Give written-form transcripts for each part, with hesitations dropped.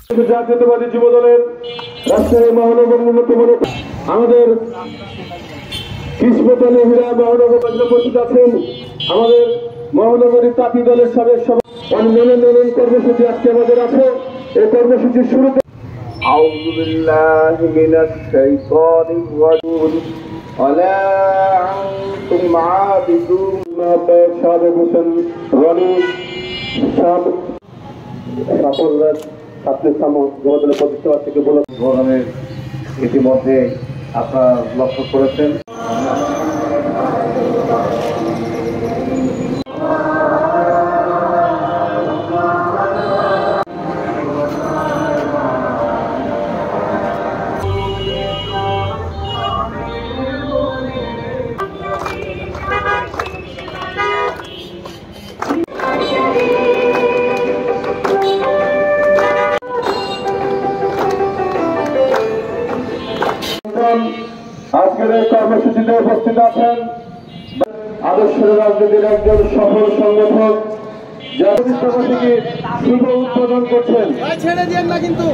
জাতীয়তাবাদী যুব দলের রাজশাহী মহানগর অন্যতম আমাদের কিসমত হীরা মহানগর উপস্থিত আছেন আমাদের মহানগরী তাঁতি দলের সাবেক সভাপতি মনোনয়ন কর্মসূচি আজকে আমাদের আছে। এই কর্মসূচির শুরুতে আউযু বিল্লাহি মিনাশ শাইতানির রাজিম ওয়ালা আনতুম আবিদুন সাদেক হোসেন রনি সাফল্যের ছাত্রী জগতের প্রতিষ্ঠা থেকে বলে ইতিমধ্যে আপনারা লক্ষ্য করেছেন আজকের এই কর্মসূচিতে উপস্থিত আছেন আদর্শ রাজনীতির একজন সফল সংগঠক জাতীয় থেকে শুভ উদ্বোধন করছেন। ছেড়ে দিয়েন না কিন্তু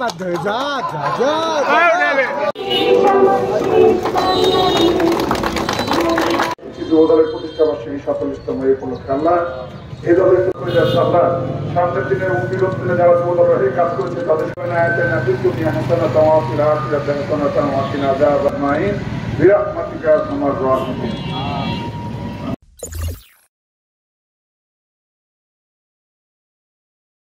বাধ্য হয়ে যা যুব দলের প্রতিষ্ঠা বার্ষিকী 47তম এই উপলক্ষে আমরা এই দলের আমরা সামনের দিনে বিগত দিনে যারা যুব দলের এই কাজ করেছে তাদের সঙ্গে আয়াতের নাজির দুনিয়া হাসানা তাওয়াফিল আখিরাত হাসানা তাওয়াফিল আযাব মাইন বিরহমাতিকা আরহামার রাহিমিন।